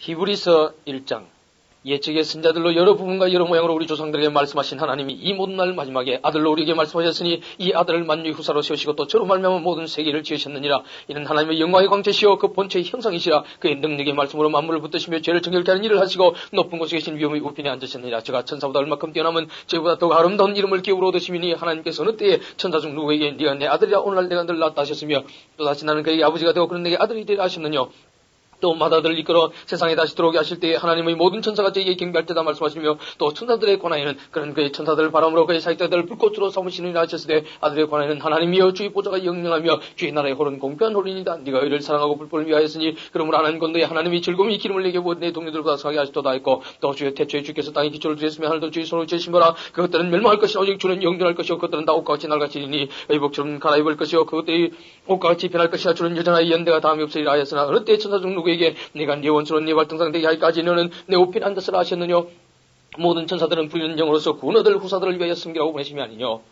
히브리서 1장. 예측의 선자들로 여러 부분과 여러 모양으로 우리 조상들에게 말씀하신 하나님이 이 모든 날 마지막에 아들로 우리에게 말씀하셨으니 이 아들을 만유의 후사로 세우시고 또 저로 말미암아 모든 세계를 지으셨느니라. 이는 하나님의 영광의 광채시여 그 본체의 형상이시라. 그의 능력의 말씀으로 만물을 붙드시며 죄를 정결케 하는 일을 하시고 높은 곳에 계신 위엄의 우편에 앉으셨느니라. 저가 천사보다 얼마큼 뛰어나면 저보다 더욱 아름다운 이름을 기업으로 얻으시미니 하나님께서 어느 때에 천사 중 누구에게 네가 내 아들이라 오늘날 내가 늘 낳았다 하셨으며 또다시 나는 그에게 아버지가 되고 그는 내게 아들이 되라 하셨느냐. 또 마다들을 이끌어 세상에 다시 들어오게 하실 때에 하나님의 모든 천사가 저에게 경배할 때다 말씀하시며 또 천사들의 권하에는 그런 그의 천사들을 바람으로 그의 사익자들을 불꽃으로 삼으시느니라 하셨으되 아들의 권하에는 하나님이여 주의 보좌가 영영하며 주의 나라의 홀은 공평한 홀이니이다. 네가 의를 사랑하고 불법을 위하였으니 그러므로 하나님 건너에 하나님이 즐거움이 기름을 내게 부어 내 동료들보다 상하게 하시도다 했고 또 주의 태초에 주께서 땅에 기초를 두셨으며 하늘도 주의 손으로 지으신 거라. 그것들은 멸망할 것이나 오직 주는 영존할 것이요 그것들은 다 옷과 같이 낡아지리니 의복처럼 갈아입을 것이요 그것들이 옷과 같이 변할 것이나 주는 여전하여 연대가 다음이 없으리라 하였으나 어느 때 천사 중 누구에게 네가 네 원수로 네 발등상 되게 하기까지 너는 내 옷핀 앉았으라 하셨느냐. 모든 천사들은 불리는 영으로서 구원 얻을 후사들을 위하여 섬기라고 보내심이 아니뇨.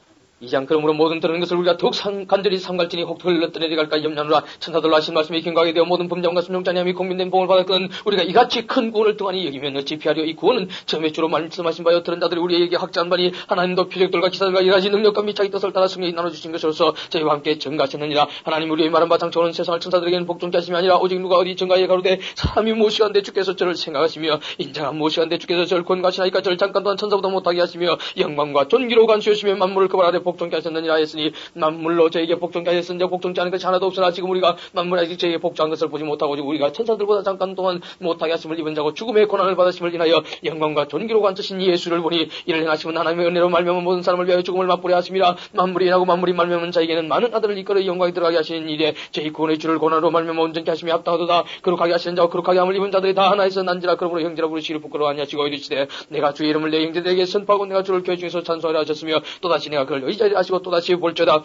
이장 그러므로 모든 들은 것을 우리가 더욱 간절히 삼갈지니 혹 흘러뜨려 내려갈까 염려하노라. 천사들로 하신 말씀이 경각이 되어 모든 범죄와 순종자님이 공민된 복을 받았거든 우리가 이같이 큰 구원을 등한히 여기면 어찌 피하려. 이 구원은 처음에 주로 말씀하신 바여 들은 자들이 우리에게 확증한 바니 하나님도 표적들과 기사들과 이가지 능력과 미차기 뜻을 따라 승리히 나눠주신 것으로서 저희와 함께 증가하셨느니라. 하나님 우리의 말한 바 장초는 세상을 천사들에게는 복종케 하심이 아니라 오직 누가 어디 증가에 가로되 사람이 무엇이간데 주께서 저를 생각하시며 인자가 무엇이간데 주께서 저를 권고하시나이까 저를 잠깐 동안 천사보다 못하게 하시며 영광과 존귀로 간수하시며 만물을 그 발 아래 복종케 하셨느니라 했으니 만물로 저에게 복종케 하셨으니 복종케 하는 것이 하나도 없으나 지금 우리가 만물 아직 저에게 복종한 것을 보지 못하고 우리가 천사들보다 잠깐 동안 못하게 하심을 입은 자고 죽음의 고난을 받으심을 인하여 영광과 존귀로 간수신 예수를 보니 이를 행하시면 하나님의 은혜로 말미암아 모든 사람을 위하여 죽음을 맛보려 하심이라. 만물이 인하고 만물이 말미암은 자에게는 많은 아들을 이끌어 영광에 들어가게 하시는 일에 저희 구원의 주를 고난으로 말미암아 온전케 하심이 합당하도다. 거룩하게 하시는 자와 거룩하게 함을 입은 자들이 다 하나에서 난지라. 그러므로 형제라 부르시기를 부끄러워하니 하시고 이르시되 내가 주의 이름을 내 형제들에게 선포하고 내가 주를 교회 중에서 찬송하려 하셨으며 또다시 내가 그를 의자리에 하시고 또다시 볼저다.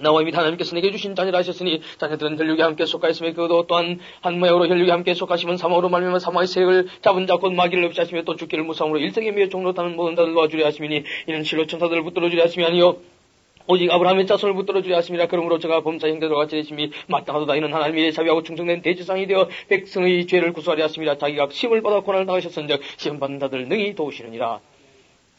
나와 이미 하나님께서 내게 주신 자녀라 하셨으니 자녀들은 혈육에 함께 속하였으며 그도 또한 한 모양으로 혈육에 함께 속하시면 사망으로 말미암아 사망의 세력을 잡은 자 곧 마귀를 없이 하시며 또 죽기를 무상으로 일생에 미어 종로 타는 모든 자들 도와주려 하시미니 이는 실로 천사들을 붙들어 주려 하심이 아니요 오직 아브라함의 자손을 붙들어 주려 하심이라. 그러므로 저가 범사 형제들과 같이 되심이 마땅하도다. 이는 하나님의 자비하고 충성된 대제사장이 되어 백성의 죄를 구수하려 하심이라. 자기가 시험을 받아 고난을 당하셨은즉 시험받는 자들 능히 도우시느니라.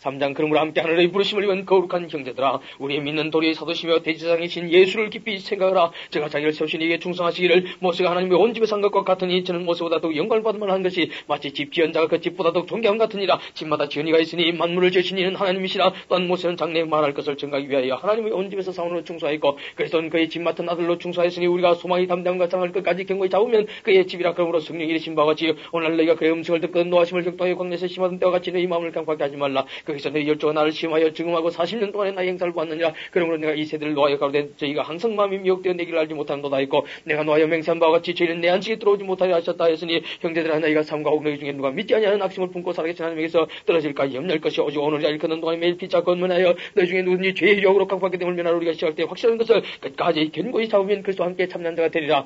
3장 그러므로 함께 하늘의 부르심을 입은 거룩한 형제들아 우리의 믿는 도리의 사도시며 대제사장이신 예수를 깊이 생각하라. 제가 자기를 세우신 이에게 충성하시기를 모세가 하나님의 온 집에 산 것과 같으니 저는 모세보다 더욱 영광을 받을 만한 것이 마치 집 지은 자가 그 집보다 더욱 존귀함 같으니라. 집마다 지은이가 있으니 만물을 지으신 이는 하나님이시라. 또한 모세는 장래에 말할 것을 증가하기 위하여 하나님의 온 집에서 사원으로 충성하였고 그리스도는 그의 집 맡은 아들로 충성하였으니 우리가 소망이 담대함과 사랑을 끝까지 경고히 잡으면 그의 집이라. 그러므로 성령이 이르신 바와 같이 오늘 너희가 그의 음성을 듣고 노하심을 격동하여 광야에서 심하던 때와 같이 너희 마음을 깜빡하게 하지 말라. 거기서 너희 열조가 나를 시험하여 증음하고 40년 동안에 나의 행사를 보았느니라. 그러므로 내가 이 세대를 노하여 가로되 저희가 항상 마음이 미혹되어 내 길을 알지 못하는도다 했고 내가 노하여 맹세한 바와 같이 저희는 내 안식에 들어오지 못하려 하셨다 했으니 형제들아 너희가 삼가 혹 너희 중에 누가 믿지 아니하는 악심을 품고 살아계신 하나님에게서 떨어질까 염려할 것이 오직 오늘이 일컫는 동안에 매일 피차 건면하여 너희 중에 누구든지 죄의 유혹으로 깜빡하게 됨을 면하러 우리가 시작할 때 확실한 것을 끝까지 견고히 잡으면 그리스도와 함께 참는 자가 되리라.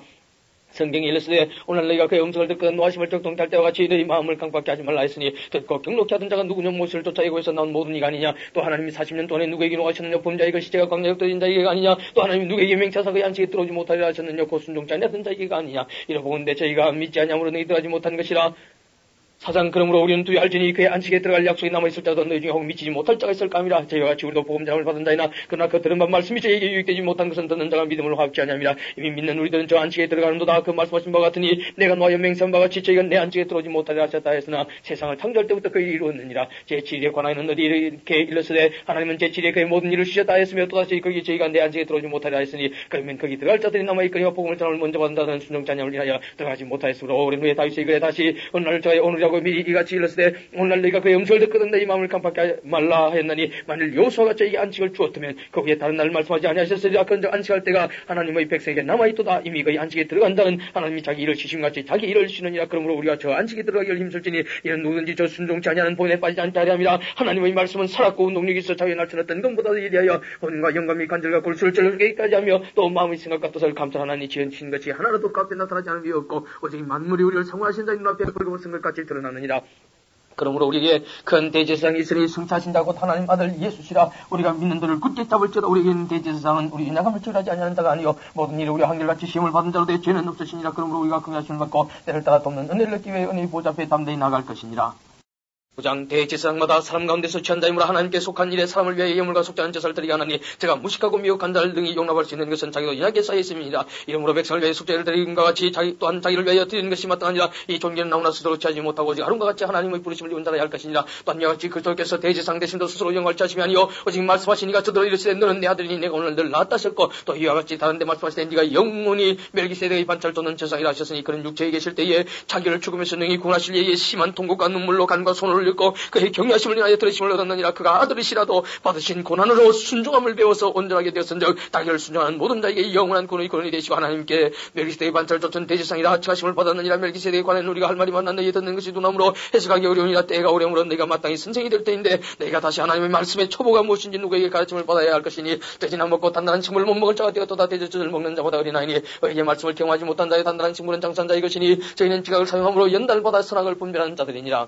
성경이 일렀으되 오늘 너희가 그의 음성을 듣고 노하심을 적동케 할 때와 같이 너희 마음을 깜빡하게 하지 말라 했으니 듣고 경록케 하던 자가 누구냐 모세를 쫓아 애고에서 나온 모든 이가 아니냐. 또 하나님이 40년 동안에 누구에게 노하셨느냐. 범자의 글씨 제가 광야에 떨어진 자에게가 아니냐. 또 하나님이 누구에게 맹차사 그의 안식에 들어오지 못하리라 하셨느냐. 곧 순종자 아니하던 자에게가 아니냐. 이러보건대 저희가 믿지 아니함으로 너희 들어가지 못한 것이라. 4장 그러므로 우리는 두이 알지니 그의 안식에 들어갈 약속이 남아있을 자도 너희 중에 혹 미치지 못할 자가 있을까 함이라. 저희와 같이 우리도 복음장을 받은 자이나 그러나 그 들은 바 말씀이 저에게 유익되지 못한 것은 듣는 자가 믿음을 확지 아니함이라. 이미 믿는 우리들은 저 안식에 들어가는도다. 그 말씀하신 바 같으니 내가 노하여 맹세한 바 같이 저희가 내 안식에 들어오지 못하리라 하셨다 했으나 세상을 창조할 때부터 그 일이 이루었느니라. 제7일에 관하여는 어디 이렇게 일렀으되 하나님은 제7일에 그의 모든 일을 쉬셨다 했으며 또다시 거기 저희가 내 안식에 들어오지 못하리라 했으니 그러면 거기 들어갈 자들이 남아있거니와 복음을 전함을 먼저 받는다는 순종자냐를 인하여 들어가지 못하였으므로 오랜 후에 다윗이 그래 다시 어느 날 저의 오늘이라고 미리 이같이 일렀으되 오늘날 너희가 그의 음성을 듣거든 너희 마음을 깜빡하지 하지 말라 했나니 만일 여호수아가 저에게 안식을 주었다면 그 후에 다른 날 말씀하지 아니하셨으리라. 그런즉 안식할 때가 하나님의 백성에게 남아있도다. 이미 그의 안식에 들어간 자는 하나님이 자기 일을 쉬심같이 자기 일을 쉬느니라. 그러므로 우리가 저 안식에 들어가기를 힘쓸지니 이는 누구든지 저 순종치 아니하는 본에 빠지지 않게 하려 함이라. 하나님의 말씀은 살았고 운동력이 있어 자기의 날처럼 어떤 것보다도 예리하여 혼과 영감이 간절과 골수를 쩔게까지 하며 또 마음의 생각과 뜻을 감찰하나니 지으신 것이 하나라도 값에 나타나지 않은 게 없고 오직 만물이 우리를 사모하신 자의 눈앞에 벌거벗은 것 같이 드러나느니라. 그러므로 우리에게 큰 대제사장이 있으니 승차하신 자고 하나님 아들 예수시라. 우리가 믿는 들을 굳게 잡을지어다. 우리에게는 대제사장은 우리 인양함을 처리하지 아니하는 자가 아니요 모든 일에 우리 한결같이 시험을 받은 자로 되 죄는 없으시니라. 그러므로 우리가 그 하심을 받고 때를 따라 돕는 은혜를 얻기 위해 은혜의 보좌 앞에 담대히 나갈 것이니라. 9장 대제사장마다 사람 가운데서 취한 자이므로 하나님께 속한 일에 사람을 위하여 예물과 속죄하는 제사를 드리게 하나니 제가 무식하고 미혹한 자를 능히 용납할 수 있는 것은 자기도 인하게 쌓여 있음이니라. 이러므로 백성을 위하여 속죄를 드리는가 같이 자기 또한 자기를 위하여 드리는 것이 마땅하니라. 이 존귀는 나무나 스스로 취하지 못하고 오직 아론과 같이 하나님의 부르심을 입은 자라 할 것이니라. 또한 이와 같이 그리스도께서 대제사장 되심도 스스로 영광을 취하심이 아니요 오직 말씀하시니가 저더러 이르시되 너는 내 아들이니 내가 오늘 늘 낳았다 하셨고 또 이와 같이 다른 데 말씀하시되 네가 영원히 멜기세덱의 반차를 쫓는 제사장이라 하셨으니 그는 육체에 계실 때에 자기를 죽음에서 능히 구원하실 예에 심한 통곡과 눈물로 간과 손을 흘렸고 그의 경외하심을 인하여 들으심을 얻었느니라. 그가 아들이시라도 받으신 고난으로 순종함을 배워서 온전하게 되었은즉 자기를 순종하는 모든 자에게 영원한 구원이 되시고 하나님께 멜기세덱의 반차를 쫓은 대제사장이라 하칭하심을 받았느니라. 멜기세덱에 관한 우리가 할 말이 많나 너희 듣는 것이 두나무로 해석하기 어려우니라. 때가 오려므로 너희가 마땅히 선생이 될 때인데 너희가 다시 하나님의 말씀의 초보가 무엇인지 누구에게 가르침을 받아야 할 것이니 돼지나 먹고 단단한 식물을 못 먹을 자가 되었도다. 돼지젖을 먹는 자보다 어린아이니 너희의 말씀을 경험하지 못한 자의 단단한 식물은 장사한 자의 것이니 저희는 지각을 사용함으로 연달받아 선악을 분별하는 자들이니라.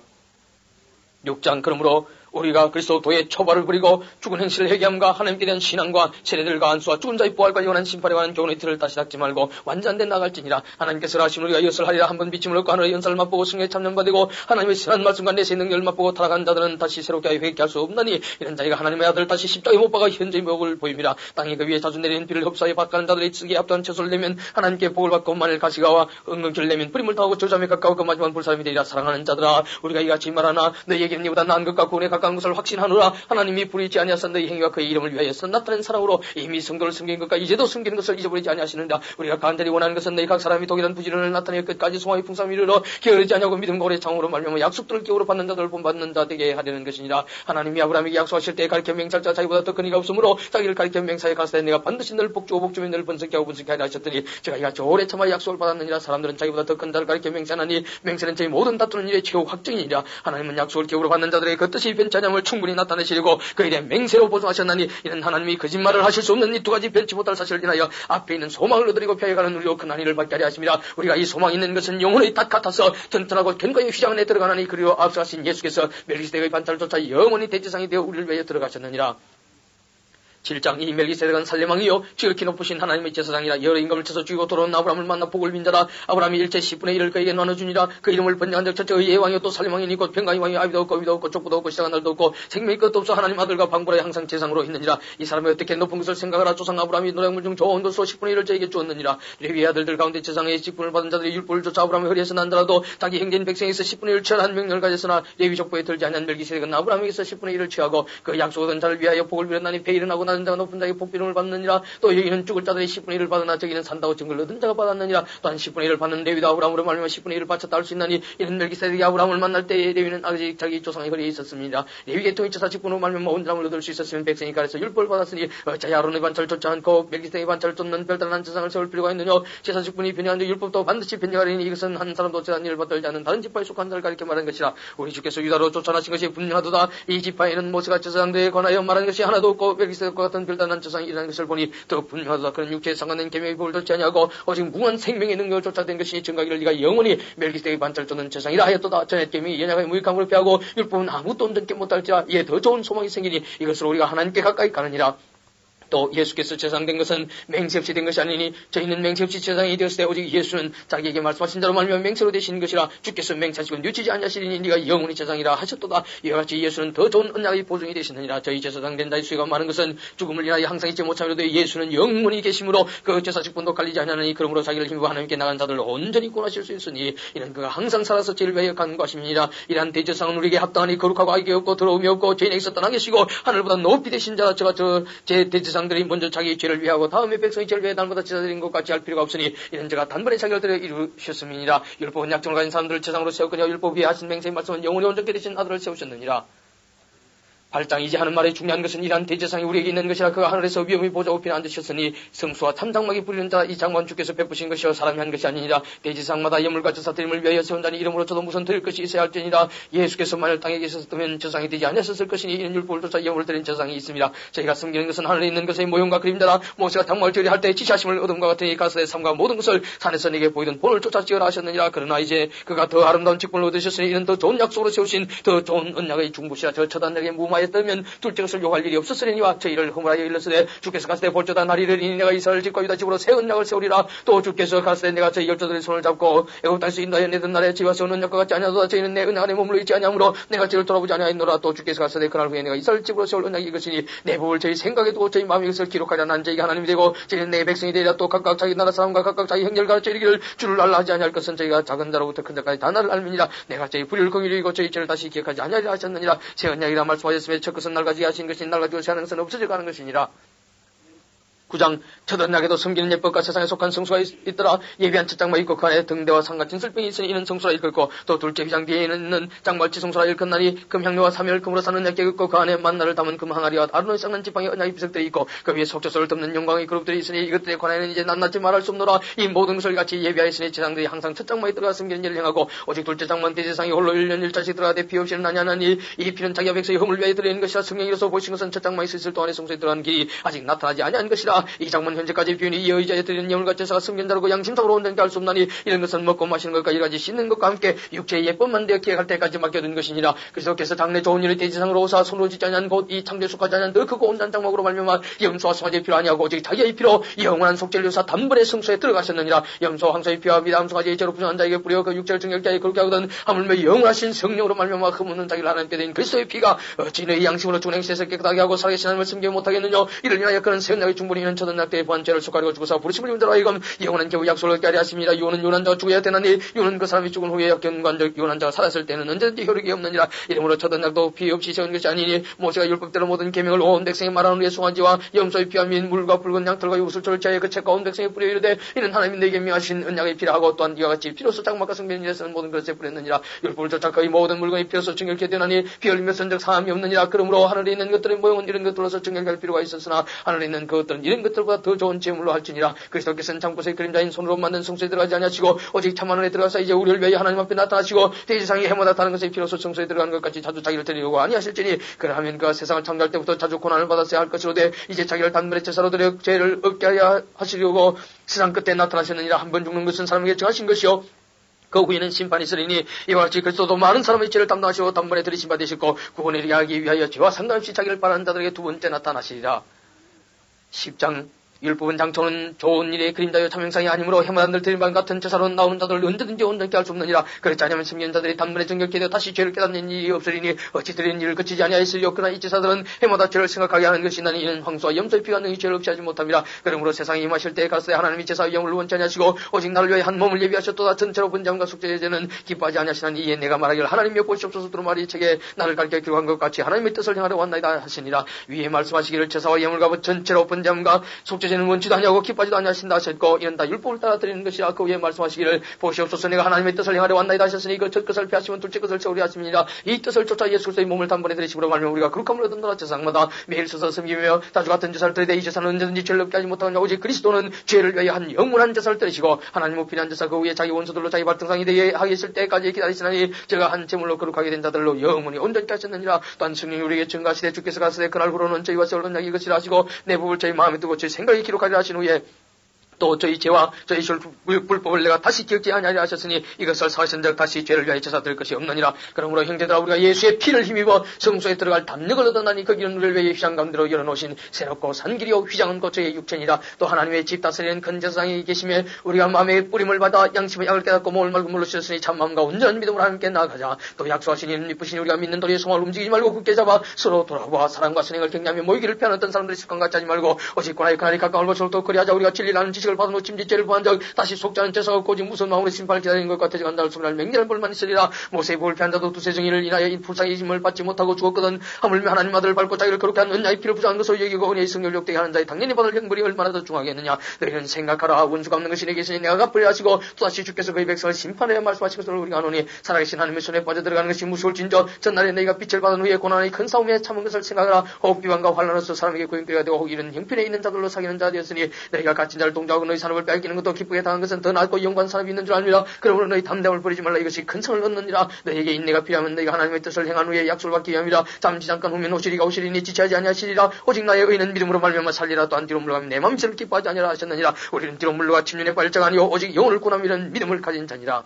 6장 그러므로 우리가 그리스도의 처벌을 부리고 죽은 행실을 회개함과 하나님께 대한 신앙과 세례들과 안수와 죽은 자의 부활과 영원한 심판에 관한 교훈의 틀을 다시 닦지 말고 완전된 나갈지니라. 하나님께서 하신 우리가 이것을 하리라. 한번 비침을 얻고 하늘의 연사를 맛보고 승리에 참념과 되고 하나님의 선한 말씀과 내세의 능력을 맛보고 타락한 자들은 다시 새롭게 하여 회개할 수 없나니 이런 자가 하나님의 아들 다시 십자가에 못 박아 현재의 목을 보임이라. 땅이 그 위에 자주 내리는 비를 흡사하여 밭가는 자들의 쓰기에 합당한 채소를 내면 하나님께 복을 받고 만일 가시가와 은근기를 내면 뿌림을 타고 저잠에 가까워 그 마지막 불사람이 되리라. 사랑하는 자들아 우리가 이같이 말하나 너희에게는 이보다 나은 것과 구원에 가까운 것을 확신하노라. 하나님이 부리지 아니하사 너희 행위와 그의 이름을 위하여서 나타낸 사랑으로 이미 성도를 숨긴 것과 이제도 숨기는 것을 잊어버리지 아니하시는다. 우리가 간절히 원하는 것은 너희 각 사람이 독일한 부지런을 나타내 끝까지 송화의 풍성함을 이르러 게으르지 아니하고 믿음과 오래 창으로 말미암아 약속들을 기호로 받는 자들을 본받는 자 되게 하려는 것이니라. 하나님이 아브라함에게 약속하실 때 가르쳐 맹세할 자 자기보다 더 큰 이가 없으므로 자기를 가르쳐 맹세하여 가시되 내가 반드시 너를 복주고 복주며 너를 번성케 하고 번성케 하리라 하셨더니 제가 이같이 오래 참아 약속을 받았느니라. 사람들은 자기보다 더 큰 자를 가르쳐 맹세하나니 맹세는 저희 모든 다투는 일의 최후 확정이니라. 하나님은 약속을 기호로 받는 자들의 그 뜻이 변치하냐을 충분히 나타내시려고 그에 대해 맹세로 보증하셨나니 이는 하나님이 거짓말을 하실 수 없는 이 두 가지 변치 못할 사실을 인하여 앞에 있는 소망을 얻으리고 피해가는 우리로 큰 한의를 받게 하려 하심이라. 우리가 이 소망이 있는 것은 영혼의 닷 같아서 튼튼하고 견고히 휘장 안에 들어가나니 그리고 앞서가신 예수께서 멜기세덱의 반차를 쫓아 영원히 대제사장이 되어 우리를 위하여 들어가셨느니라. 7장 이 멜기세덱은 살렘왕이요 지극히 높으신 하나님의 제사장이라. 여러 임금을 쳐서 죽이고 돌아온 아브라함을 만나 복을 빈 자라. 아브라함이 일체 10분의 1을 그에게 나눠주니라. 그 이름을 번영한 적 첫째 의의 왕이요 또 살렘왕이니 곧 평강의 왕이 아비도 없고 위도 없고 족보도 없고 시작한 날도 없고 생명의 끝도 없어 하나님 아들과 방불하여 항상 제상으로 있느니라. 이 사람이 어떻게 높은 것을 생각하라. 조상 아브라함이 노량물 중 좋은 것으로 10분의 1을 저에게 주었느니라. 레위의 아들들 가운데 제사장의 직분을 받은 자들이 율법을 쫓아 아브라함의 허리에서 난더라도 자기 형제인 백성에서 10분의 1을 취한 명령을 가졌으나 레위 족보에 들지 않은 멜기세덱은 아브라함에게서 10분의 1을 취하고 그 약속 얻은 자를 위하여 복을 빌었나니 배일은 하고 낮은 자가 높은 자에게 복비름을 받느니라. 또 여기는 죽을 자들이 10분의 1을 받으나 저기는 산다고 증거를 얻은 자가 받았느니라. 또한 10분의 1을 받는 레위도 아브라함으로 말미암아 10분의 1을 바쳤다 할 수 있나니 이는 멜기세덱이 아브라함을 만날 때에 레위는 아직 자기 조상의 허리에 있었습니다. 레위 계통이 처사 직분으로 말미암아 온전함을 얻을 수 있었으면 백성이 가려서 율법을 받았으니 어찌하여 아론의 반차를 쫓지 않고 멜기세덱의 반차를 쫓는 별다른 제사장을 세울 필요가 있느냐. 제사 직분이 변형한데 율법도 반드시 변형하리니 이것은 한 사람도 제한 일을 받들지 않는 다른 지파에 속한 자를 가리켜 말한 것이라. 우리 주께서 유다로 쫓아나신 것이 분명하도다. 이 지파에는 모세가 제사장들에 관하여 말한 것이 하나도 없고 멜기세덱과 같은 별다른 제사장이 일어난 것을 보니 더 분명하다. 그런 육체에 상관된 계명의 법을 쫓지 아니하고 오직 무한 생명의 능력을 쫓아낸 것이 증거하기를 네가 영원히 멜기세덱의 반차를 쫓는 제사장이라 하였도다. 전옛 계명이 연약하여 무익함으로 피하고 율법은 아무도 얻게 못할지라. 이에 더 좋은 소망이 생기니 이것으로 우리가 하나님께 가까이 가느니라. 또 예수께서 제사장된 것은 맹세 없이 된 것이 아니니 저희는 맹세 없이 제사장이 되었을 때 오직 예수는 자기에게 말씀하신 대로 말미암아 맹세로 되신 것이라. 주께서 맹세하시고 늦추지 아니하시리니 네가 영원히 제사장이라 하셨도다. 이와 같이 예수는 더 좋은 언약의 보증이 되시느니라. 저희 제사장된 자의 수가 많은 것은 죽음을 인하여 항상 잊지 못하므로도 예수는 영원히 계심으로 그 제사 직분도 갈리지 아니하느니 그러므로 자기를 힘입어 하나님께 나간 자들을 온전히 구원하실 수 있으니 이는 그가 항상 살아서 죄를 위하여 간구하심이니라. 이러한 대제사장은 우리에게 합당하니 거룩하고 악이 없고 더러움이 없고 죄인에게서 떠나 계시고 하늘보다 높이 되신 자라. 저가 제 대제사장 들이 먼저 자기 죄를 위하고 다음에 백성의 죄를 위해 날마다 제사드린 것 같이 할 필요가 없으니 이는 제가 단번에 자기를 들여 이루셨음이니라. 율법은 약정을 가진 사람들을 제사장으로 세웠거니와 율법 위에 하신 맹세의 말씀은 영원히 온전케 되신 아들을 세우셨느니라. 8장 이제 하는 말에 중요한 것은 이러한 대제사장이 우리에게 있는 것이라. 그가 하늘에서 위엄의 보좌 우편에 앉으셨으니 성수와 참장막이 부리는 자 이 장관 주께서 베푸신 것이요 사람이 한 것이 아니니라. 대제사장마다 예물과 제사 드림을 위하여 세운 자니 이름으로 저도 무슨 드릴 것이 있어야 할지니라. 예수께서 만일 땅에 계셨으면 제사장이 되지 아니하셨을 것이니 이는 율법을 쫓아 예물을 드린 제사장이 있습니다. 저희가 섬기는 것은 하늘에 있는 것의 모형과 그림자라. 모세가 장막을 지으려 할 때 지시하심을 얻음과 같으니 가스의 삶과 모든 것을 산에서 내게 보이던 본을 쫓아 지으라 하셨느니라. 그러나 이제 그가 더 아름다운 직분을 얻으셨으니 이는 더 좋은 약속으로 세우신 더 좋은 언약의 중보시라. 저 처단에게 무마했다면 둘째 것을 요구할 일이 없었으리니와 저희를 허물하여 일렀으되 주께서 가스되 볼저다 날이 이르리니 내가 이스라엘 집과 유다 집으로 새 언약을 세우리라. 또 주께서 가스되 내가 저희 열조들의 손을 잡고 애굽 땅에서 인도하여 내던 날에 저희와 세운 언약과 같지 아니하도다. 저희는 내 언약 안에 머물러 있지 아니하므로 내가 저희를 돌아보지 아니하였노라. 또 주께서 가스되 그날 후에 내가 이스라엘 집으로 세울 언약이 이것이니 내 법을 저희 생각에 두고 저희 마음에 이것을 기록하자. 난 저희가 하나님이 되고 저희는 내 백성이 되리라. 또 각각 자기 나라 사람과 각각 자기 형제를 가르쳐 이르기를 주를 알라 하지 아니할 것은 저희가 작은 자로부터 큰 자까지 다 나를 알미니라. 내가 저희 불의를 공의로 이고 저희 죄를 다시 기억하지 아니하리라 하셨느니라. 새 언약이라 말씀하셨으며 첫 것은 날 가지게 하신 것이 날 가지고 새 하는 것은 없어져 가는 것이니라. 9장 첫 언약에도 섬기는 예법과 세상에 속한 성수가 있더라. 예비한 첫 장막 있고 그 안에 등대와 상 같은 슬병이 있으니 이는 성수라 일컫고 또 둘째 휘장 뒤에 있는 장막지 성수라 일컫나니 금향료와 사멸 금으로 사는 약게 있고 그 안에 만나를 담은 금 항아리와 아론의 쌍난 지팡이 언약이 비석들이 있고 그 위에 속죄소를 덮는 영광의 그룹들이 있으니 이것들에 관하여는 이제 낱낱이 말할 수 없노라. 이 모든 것을 같이 예비하였으니 제사장들이 항상 첫 장막에 들어가 섬기는 일을 행하고 오직 둘째 장막 대제사장이 홀로 1년 1자씩 들어가되 피 없이는 아니하나니 이 피는 자기와 백성의 허물 위하여 드리는 것이라. 성령이로서 보신 것은 첫 장막에 있을 동안에 성소에 들어가는 길이 아직 나타나지 아니한 것이라. 이 장막은 현재까지 비운이 이 의자에 드리는 예물과 제사가 섬긴다고 양심상으로 온전히 할 수 없나니 이런 것은 먹고 마시는 것과 이러지 씻는 것과 함께 육체의 예법만 되어 기획할 때까지 맡겨둔 것이니라. 그리스도께서 장래 좋은 일을 대제사장으로 오사 손으로 짓지 아니한 곧 이 창조에 속하지 아니한 더 크고 온전한 장막으로 말미암아 염소와 송아지의 피로 아니하고 오직 자기의 피로 영원한 속죄를 위해서 단번에 성소에 들어가셨느니라. 염소와 황소의 피와 미담 송아지의 죄로 부정한 자에게 뿌려 그 육체를 정결케 하여 그렇게 하거든 하물며 영원하신 성령으로 말미암아 흠없는 자기를 하나님께 드린 그리스도의 피가 어찌 너희 양심으로 죽은 행실에서 깨끗하게 하고 살아계신 하나님을 섬기지 못하겠느냐. 이를 인하여 그는 새 언약의 중보리 있는 첫 언약 때에 보한 죄를 속하려고 죽어서 부르심을 입은 자로 하여금 영원한 겨우 약속을 얻게 하려 하십니다. 유언은 유언한 자가 죽어야 되나니 유언은 그 사람이 죽은 후에 역경관적 유언한 자가 살았을 때는 언제든지 효력이 없느니라. 이러므로 첫 언약도 피 없이 세운 것이 아니니 모세가 율법대로 모든 계명을 온 백성이 말하는 후에 송아지와 염소의 피와 민 물과 붉은 양털과 우슬초를 제하여 그 책과 온 백성의 뿌려 이르되 이는 하나님이 내게 명하신 언약의 피라 하고 또한 이와 같이 피로서 장막과 성전 일에 쓰는 모든 것에 뿌렸느니라. 율법을 쫓아 거의 모든 물건이 피로서 정결케 되나니 피 흘리며 선적 사함이 없느니라. 그러므로 하늘에 있는 것들의 모형은 이런 것들로서 정결할 필요가 있었으나 하늘에 있는 그것들은 이런 것들보다 더 좋은 제물로 할지니라. 그리스도께서는 잠옷의 그림자인 손으로 만든 성소에 들어가지 아니하시고 오직 참 하늘에 들어가서 이제 우리를 위하여 하나님 앞에 나타나시고 대제사장이 해마다 다른 것에 피로서 성소에 들어가는 것 같이 자주 자기를 드리려고 아니하실지니 그러하면 그가 세상을 창조할 때부터 자주 고난을 받았어야 할 것이로되 이제 자기를 단번에 제사로 드려 죄를 얻게 하려 하시려고 세상 끝에 나타나셨느니라. 한 번 죽는 것은 사람에게 정하신 것이요 그 후에는 심판이 있으리니 이와 같이 그리스도도 많은 사람의 죄를 담당하시고 단번에 들이심 받으시고 구원을 이루게 하기 위하여 죄와 상관없이 자기를 바라는 자들에게 두 번째 나타나시리라. 10장 율법은 장초는 좋은 일의 그림자요 참형상이 아니므로 해마다 늘 드린 바 같은 제사로 나오는 자들을 언제든지 온전케 할 수 없느니라. 그렇지 않으면 섬기는 자들이 단번에 정결케 되어 다시 죄를 깨닫는 일이 없으리니 어찌 드리는 일을 그치지 아니하였으리요. 그러나 이 제사들은 해마다 죄를 생각하게 하는 것이나니 이는 황소와 염소의 피가 능히 죄를 없이 하지 못함이라. 그러므로 세상에 임하실 때에 가서 하나님이 제사의 영을 원치 아니하시고 오직 나를 위하여 한 몸을 예비하셨도다. 전체로 번제함과 숙제의 죄는 기뻐하지 아니하시나니 이에 내가 말하기를 하나님이여 보시옵소서 두루마리 책에 나를 가르쳐 기록한 것 같이 하나님의 뜻을 행하려 왔나이다 하시니라. 위에 말씀하시기를 제사와 예물과 전체로 번제함과 속죄제는 원치도 아니하고 기뻐하지도 아니하신다 하셨고 이는 다 율법을 따라 드리는 것이라. 그 위에 말씀하시기를 보시옵소서 내가 하나님의 뜻을 행하려 왔나이다 하셨으니 그 첫 것을 피하시면 둘째 것을 세우려 하십니다. 이 뜻을 쫓아 예수 그리스도의 몸을 단번에 들이시므로 말미암아 우리가 거룩함을 얻는다. 제사장마다 매일 서서 섬기며 자주 같은 제사를 드리되 이 제사는 언제든지 죄를 없게 하지 못하느냐. 오직 그리스도는 죄를 위하여 한 영원한 제사를 드리시고 하나님 우편한 제사 그 위에 자기 원수들로 자기 발등상이 되게 하겠을 때까지 기다리시나니 제가 한 제물로 거룩하게 된 자들로 영원히 온전케 하셨느니라. 또한 성령이 우리에게 증가하시되 주께서 가시되 그날 후로는 저희와 세울 언약이 이것이라 하시고 내 법을 저희 마음에 두고 저희 생각에 기록하리라 하신 후에 또 저희 죄와 저희 불법을 내가 다시 기억지 아니하리라 하셨으니 이것을 사신적 다시 죄를 위하여 제사 드릴 것이 없느니라. 그러므로 형제들아 우리가 예수의 피를 힘입어 성소에 들어갈 담력을 얻어나니 그 길은 우리를 위하여 휘장 가운데로 열어놓으신 새롭고 산 길이요 휘장은 곧 저의 육체니라. 또 하나님의 집 다스리는 큰 제사장이 계시며 우리가 마음의 뿌림을 받아 양심의 약을 깨닫고 몸을 말고 물로 씻었으니 참 마음과 온전한 믿음으로 하나님께 나아가자. 또 약속하신 이는 이쁘신 우리가 믿는 도리의 송을 움직이지 말고 굳게 잡아 서로 돌아보아 사랑과 선행을 격려하며 모이기를 피하는 어떤 사람들이 습관 같지 하지 말고 오직 권하여 그날이 가까운 것으로 또 그리하자. 우리가 진리라는 지식을 벌칙을 받은 후 침지죄를 범한 적 다시 속지 않은 죄사가 없고 오직 무슨 마음으로 심판을 기다리는 것과 대적한다 할 소리를 맹렬한 벌만 있으리라. 모세의 복을 피한 자도 두세 정의를 인하여 이 불쌍히 힘을 받지 못하고 죽었거든. 하물며 하나님 아들을 밟고 자기를 그렇게 한 은야의 피를 부정한 것으로 여기고 은혜의 성령을 욕되게 하는 자의 당연히 받을 형벌이 얼마나 더 중하겠느냐. 너희는 생각하라. 원수가 없는 것이 내게 있으니 내가 갚으려 하시고 또다시 주께서 그의 백성을 심판하여 말씀하신 것을 우리가 아노니 살아계신 하나님의 손에 빠져들어가는 것이 무서울진저 전날에 너희가 빛을 받은 후에 고난의 큰 싸움에 참은 것을 생각하라. 혹 비방과 환란으로서 사람에게 고용되어야 되고 혹 이런 형편에 있는 자들로 사귀는 자 되었으니 너희가 갇힌 자를 동조하고 너희 산업을 빼앗기는 것도 기쁘게 당한 것은 더 낫고 영광 산업이 있는 줄 알미라. 그러므로 너희 담대함을 버리지 말라. 이것이 큰 성을 얻느니라. 너희에게 인내가 필요하면 너희가 하나님의 뜻을 행한 후에 약속을 받기 위함이라. 잠시 잠깐 후면 오시리가 오시리니 지체하지 아니하시리라. 오직 나의 의는 믿음으로 말미암아 살리라. 또한 뒤로 물러가면 내 마음이 저를 기뻐하지 아니라 하셨느니라. 우리는 뒤로 물러가 침륜에 빠질 자가 아니요 오직 영혼을 구함 이런 믿음을 가진 자니라.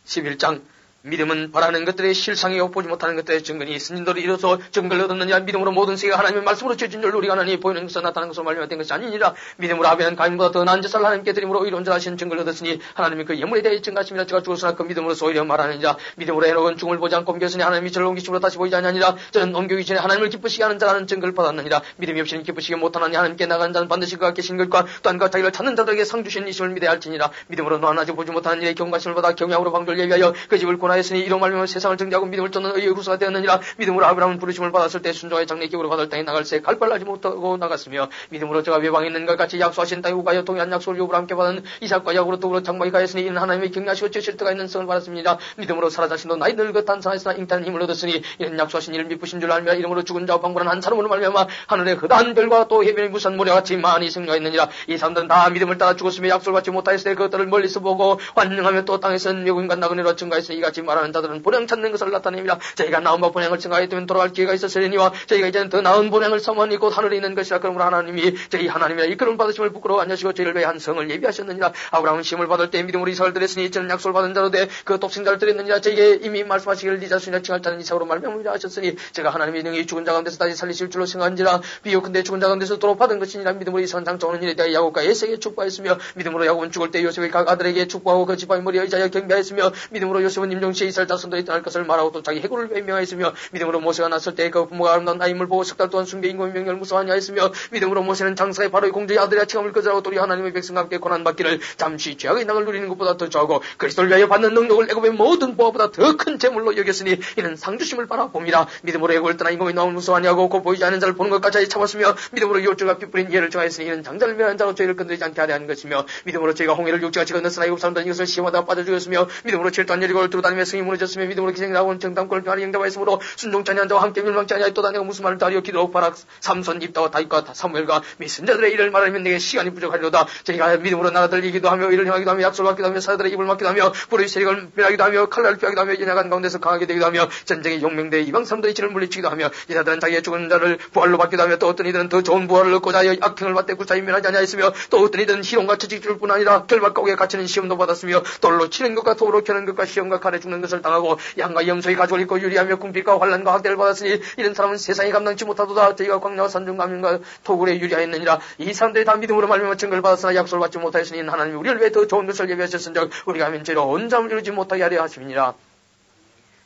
11장 믿음은 바라는 것들의 실상이요 보지 못하는 것들의 증거니 스님들이 이로써 증거를 얻었느냐. 믿음으로 모든 세계가 하나님의 말씀으로 지어진 줄 우리가 하나니 보이는 것은 나타나는 것으로 말미암아 된 것이 아니니라. 믿음으로 아벨은 가인보다 더 나은 제사를 하나님께 드림으로 이론절하신 증거를 얻었으니 하나님이 그 예물에 대해 증가하심이라. 저가 죽었으나 그 믿음으로서 오히려 말하느니라. 믿음으로 해놓은 죽음을 보지 않고 옮겼으니 하나님이 저를 옮기심으로 다시 보이지 아니하니라. 저는 옮기기 전에 하나님을 기쁘시게 하는 자라는 증거를 받았느니라. 믿음이 없이는 기쁘시게 못하나니 하나님께 나가는 자는 반드시 그가 계신 것과 또한 그 자기를 찾는 자들에게 상 주신 이심을 믿어야 할지니라. 믿음으로 노한 아직 보지 못하는 일에 경각심을 받아 경향으로 방도를 예비하여 그 집을 고나했으니 이로 말미암아 세상을 정죄하고 믿음을 쫓는 의의 후사가 되었느니라. 믿음으로 아브라함은 부르심을 받았을 때 순종의 장래 기업으로 받을 땅에 나갈 새 갈발나지 못하고 나갔으며 믿음으로 저가 외방에 있는 것 같이 약속하신 땅에 우가여 동일한 약속을 요구로 함께 받은 이삭과 야곱으로 더불어 장막에 가였으니 이는 하나님의 경외하시고 주실 때가 있는 성을 받았습니다. 믿음으로 사라 자신도 나이 늙어 탄산하였으나 잉타는 힘을 얻었으니 이는 약속하신 이를 믿으신 줄 알며 이름으로 죽은 자와 방불한 한 사람으로 말미암아 하늘의 흑한 별과 또 해변의 무산 모래와 같이 많이 생겨있느니라. 이 사람들은 다 믿음을 따라 죽었으며 약속을 받지 못하였을 때 그것들을 멀리서 보고 환영하며 또 땅에서는 외국인과 나그네로 증가했으니 이같이 말하는 자들은 본향 찾는 것을 나타냅니다. 저희가 나음과 본향을 증가했다면 돌아갈 기회가 있었으리니와 저희가 이제는 더 나은 본향을 사모하니 곧 하늘에 있는 것이라. 그러므로 하나님이 저희 하나님이라 이끌음 받으심을 부끄러워 아니하시고 저희를 위해 한 성을 예비하셨느니라. 아브라함은 시험을 받을 때 믿음으로 이삭을 드렸으니 저는 약속을 받은 자로 돼 그 독생자를 드렸느니라. 저에게 이미 말씀하시기를 네 자손이라 칭할 자는 이삭으로 말미암으리라 하셨으니 제가 하나님의 능히 죽은 자 가운데서 다시 살리실 줄로 생각한지라. 비교컨대 죽은 자 가운데서 도로 받은 것이니라. 믿음으로 이삭은 장차오는 일에 대하여 야곱과 에세에게 축복하였으며 믿음으로 야곱은 죽을 때 요셉의 각 아들에게 축복하고 그 지팡이 머리에 의자여 경배하였으며 믿음으로 요셉은 임종시에 이스라엘 자손들이 떠날 것을 말하고 또 자기 해골을 변명하였으며 믿음으로 모세가 났을 때 그 부모가 아름다운 나임을 보고 석 달 동안 숭배 임금의 명령을 무서워하냐 했으며 믿음으로 모세는 장사의 바로의 공주의 아들이라 칭함을 거절하고 도리 하나님의 백성과 함께 고난받기를 잠시 죄악의 낭을 누리는 것보다 더 좋아하고 그리스도를 위하여 받는 능력을 애굽의 모든 보화보다 더 큰 재물로 여겼으니 이는 상주심을 바라봅니다. 믿음으로 애굽을 떠나 임금의 나음을 무서워하냐고 곧 보이지 않는 자를 보는 것까지 참았으며 믿음으로 요절과 빗뿌린 예를 정하였으니 이는 장자를 멸하는 자로 저희를 건드리지 않게 하려 하는 것이며 믿음으로 저희가 홍해를 육지같이 건넜으나 애굽 사람들은 이것을 시험하다가 빠져 죽였으며 믿음으로 칠도한 여리고를 두루다니며 성이 무너졌으며 믿음으로 기생나온 정탐꾼을 평안히 영접하였으므로 순종치 아니한 자와 함께 멸망치 아니하였도다. 내가 무슨 말을 다리어 기도하고 바락 삼손 입다와 다윗과 사무엘과 미선자들의 일을 말하면 내게 시간이 부족하리로다. 저희가 믿음으로 나라들을 이기도 하며 일을 행하기도 하며 약속을 받기도 하며 사자들의 입을 막기도 하며 불의 세력을 멸하기도 하며 칼날을 피하기도 하며 연약한 가운데서 강하게 되기도 하며 전쟁의 용맹대에 이방 사람들의 진을 물리치기도 하며 이자들은 자기의 죽은 자를 부활로 받기도 하며 또 어떤 이들은 더 좋은 부활을 얻고자 하여 악행을 받되 구차히 면하지 아니하였으며 또 어떤 이들은 희롱과 채찍줄 뿐 아니라 결박가옥에 갇히는 시험도 받았으며 돌로 치는 것과 돌로 켜는 것과 시험과 칼에 죽는 것을 당하고 양과 염소의 가죽을 입고 유리하며 궁핍과 환난과 학대를 받았으니 이런 사람은 세상에 감당치 못하도다. 저희가 광야와 산중 감염과 토굴에 유리하였느니라. 이 사람들이 다 믿음으로 말미암아 증거를 받았으나 약속을 받지 못하였으니 하나님이 우리를 위해 더 좋은 것을 예비하셨은즉 우리가 하면 죄로 온잠을 이루지 못하게 하려 하심이니라.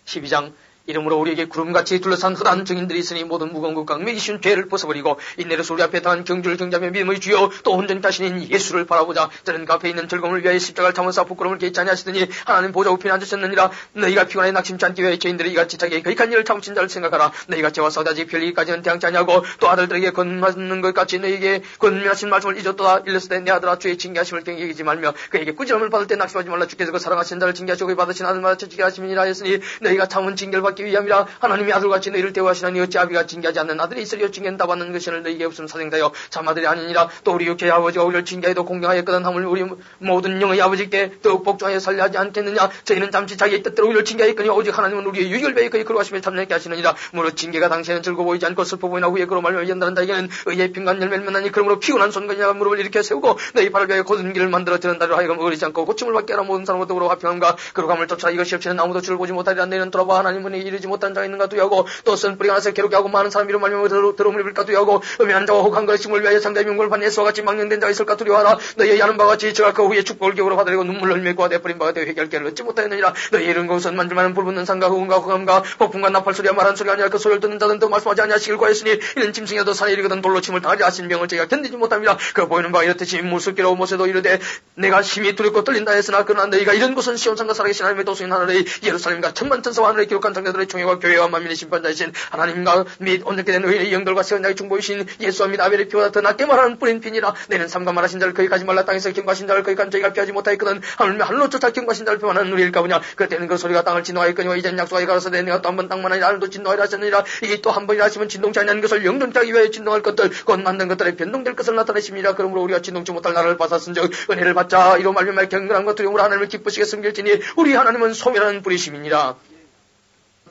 12장 이름으로 우리에게 구름같이 둘러싼 흑한 증인들이 있으니 모든 무거운 것과 악명이 쉬운 죄를 벗어버리고 인내로서 우리 앞에 당한 경주를 경자며 믿음의 주요 또 온전히 가시는 예수를 바라보자. 저는 그 앞에 있는 즐거움을 위하여 십자가를 참으사 부끄러움을 개의치 아니하시더니 하나님 보좌 우편에 앉으셨느니라. 너희가 피곤하여 낙심치 않기 위하여 죄인들이 이같이 자기의 거익한 일을 참으신 자를 생각하라. 너희가 죄와 싸우다지 별일까지는 대항치 아니하고 또 아들들에게 권하는 것 같이 너희에게 권면하신 말씀을 잊었도다. 일렀을 때 내 아들아 주의 징계하심을 경히 여기지 말며 그에게 꾸지람을 받을 때 낙심하지 말라. 주께서 그 사랑하신 자를 징계하시고 그의 받으신 아들마다 채찍게 하심이니라 하였으니 너희가 참은 징계를 받기 위함이라. 하나님이 아들같이 너희를 대우하시나니 어찌 아비가 징계하지 않는 아들이 있으리요. 징계는 다 받는 것이는 너희에게 없음 사생자여 참아들이 아니니라. 또 우리 육체의 아버지가 우리를 징계해도 공경하였거든 하물 우리 모든 영의 아버지께 더욱 복종하여 살려 하지 않겠느냐. 저희는 잠시 자기의 뜻대로 우리를 징계하였거니 오직 하나님은 우리의 유익을 위하여 그의 그러하심을 참여하게 하시느니라. 무릇 징계가 당시에는 즐거워 보이지 않고 슬퍼 보이나 후에 그로 말며 연단한 자에게는 의의 핑간 열매를 맺나니 그러므로 피곤한 손건이나 무릎을 일으켜 세우고 너희 발을 위하여 곧은 길을 만들어 드는 자를 하여금 어리지 않고 고침을 받게 하라. 모든 사람과 더불어 화평함과 그로감을 쫓아 이것이 없이는 아무도 주를 보지 못하리라. 너희는 돌아봐 하나님은 성령이 이르지 못한 자가 있는가 두야고 또 쓴 뿌리가 나서 괴롭게 하고 많은 사람이로 말미암아 더러움을 입을까 두야고 음해한 자와 혹한 것임을 위하여 상대의 명분을 받는 예수와 같이 망령된 자가 있을까 두려워하라. 너희의 하는 바와 같이 저가 그 후에 축복을 기업으로 받으려고 눈물을 흘리고 내버린 바가 되어 회개할 길을 얻지 못하였느니라. 너희 이런 것은 만질만한 불붙는 산과 흑음과 흑암과 폭풍과 나팔 소리와 말하는 소리가 아니라 그 소리를 듣는 자들은 더 말씀하지 아니하시길 구하였으니 이는 짐승이라도 산에 이르거든 돌로 침을 당하지 하신 병을 저희가 견디지 못합니다. 그 보이는 바가 이렇듯이 무섭기로 모세도 이르되 내가 심히 두렵고 떨린다 했으나 그러나 너희가 이런 곳은 시온산과 살아계신 하나님의 도성인 하늘의 예루살렘과 천만 천사와 하늘에 기록한 장자들의 총회와 교회와 만민의 심판자이신 하나님과 및 온전케 된 의인의 영들과 세원자의 중보이신 예수와 및 아벨의 피보다 더 낫게 말하는 뿌린 피니라. 내는 삼가 말하신 자를 거기 가지 말라. 땅에서 경과하신 자를 거기 간 저희가 피하지 못하였거든 하물며 하늘로 쫓아 경과하신 자를 표하는 우리일까 보냐. 그때는 그 소리가 땅을 진동하였거니와 이제는 약속하여 가라서 내가 또 한 번 땅만 아니라 하늘도 진동하리라 하셨느니라. 이게 또 한 번이라 하시면 진동치 아니하는 것을 영존케 하기 위하여 진동할 것들 곧 만든 것들에 변동될 것을 나타내십니다. 그러므로 우리가 진동치 못할 나라를 받았은즉 은혜를 받자. 이로 말미암아 경건함과 두려움으로 하나님을 기쁘시게 섬길지니 우리 하나님은 소멸하는 뿌리심이니라.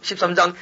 13장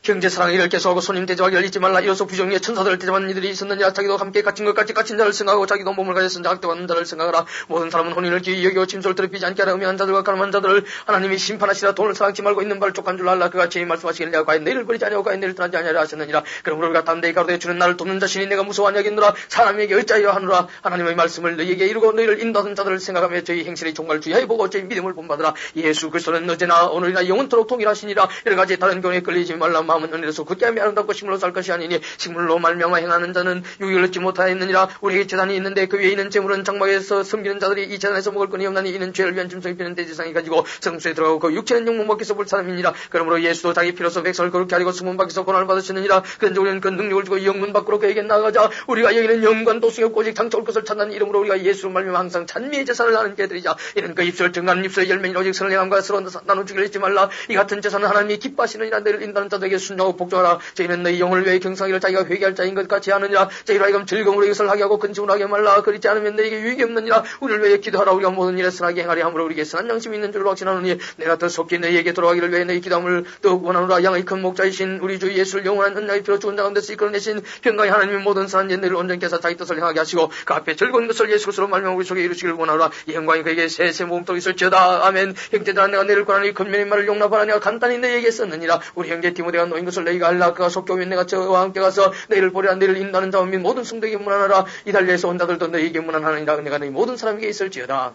형제 사랑을 이를 계속하고 손님 대접하기를 잊지 말라. 이로써 부정의 천사들을 대접하는 이들이 있었느냐. 자기도 함께 갇힌 것 같이 갇힌 자를 생각하고 자기도 몸을 가졌으니 학대받는 자를 생각하라. 모든 사람은 혼인을 기이 여기고 침소를 더럽히지 않게 하라. 음해한 자들과 가늠한 자들을 하나님이 심판하시라. 돈을 사랑치 말고 있는 바를 족한 줄 알라. 그가 제일 말씀하시기를 내가 과연 너희를 버리지 아니하고 과연 너희를 떠나지 아니하리라 하셨느니라. 그러므로 우리가 담대히 가로되 주는 나를 돕는 자신이 내가 무서워하냐 하겠노라. 사람에게 어찌하여 하노라. 하나님의 말씀을 너희에게 이루고 너희를 인도하는 자들을 생각하며 저희 행실의 종말을 주의하여 보고 저희 믿음을 본받으라. 예수 그리스도는 어제나 오늘이나 영원토록 동일하시니라. 여러 가지 다른 교훈에 끌리지 말라. 마음은 은혜로서 굳게 아름답고 식물로 살 것이 아니니 식물로 말미암아 행하는 자는 유익을 얻지 못하였느니라. 우리에게 재단이 있는데 그 위에 있는 재물은 장막에서 섬기는 자들이 이 재단에서 먹을 거니 없나니 이는 죄를 위한 짐승이 피는 대지상이 가지고 성수에 들어가고 그 육체는 영문 밖에서 볼 사람이니라. 그러므로 예수도 자기 피로서 백성을 거룩히 하리고 성문 밖에서 고난을 받으셨느니라. 그런데 우리는 그 능력을 주고 영문 밖으로 그에게 나아가자. 우리가 여기는 영관 도승이 없고 오직 장차 올 것을 찾는 이름으로 우리가 예수를 말미암아 항상 찬미의 제사를 하는 자들이자. 이는 그 입술 증가하는 입술의 열매니 오직 선을 행함과 서로 나눠주기를 잊지 말라. 이 같은 제사는 하나님이 기뻐하시느니라. 너희를 인도하는 자들에게 순종하고 복종하라. 저희는 너희 영혼을 위해 경상이를 자기가 회개할 자인 것 같이 하느니라. 저희로 하여금 즐거움으로 이것을 하게 하고 근심을 하게 말라. 그렇지 않으면 너희에게 유익이 없느니라. 우리를 위해 기도하라. 우리가 모든 일에 선하게 행하리 함으로 우리에게 선한 양심이 있는 줄로 확신하노니 내가 더 속히 너희에게 돌아가기를 위해 너희 기도함을 더욱 원하노라. 양의 큰 목자이신 우리 주 예수를 영원한 은나의 피로 죽은 자 가운데서 이끌어내신 평강의 하나님의 모든 선한 옛날을 온전케 해서 자기 뜻을 행하게 하시고 그 앞에 즐거운 것을 예수 그리스도로 말미암아 우리 속에 이루시기를 원하노라. 이 영광이 그에게 세세 모음토록 있을지어다. 아멘. 형제들아 내가 너희를 권하니 근면의 말을 용납하라. 내가 간단히 너희에게 썼느니라. 우리 형제 디모데가 놓인 것을 너희가 알라. 그가 속교 오면 내가 저와 함께 가서 너희를 보리라. 너희를 인도하는 자와 및 모든 성도에게 문안하라. 이달리아에서 온 자들도 너희에게 문안하느니라. 은혜가 너희 모든 사람에게 있을지어다.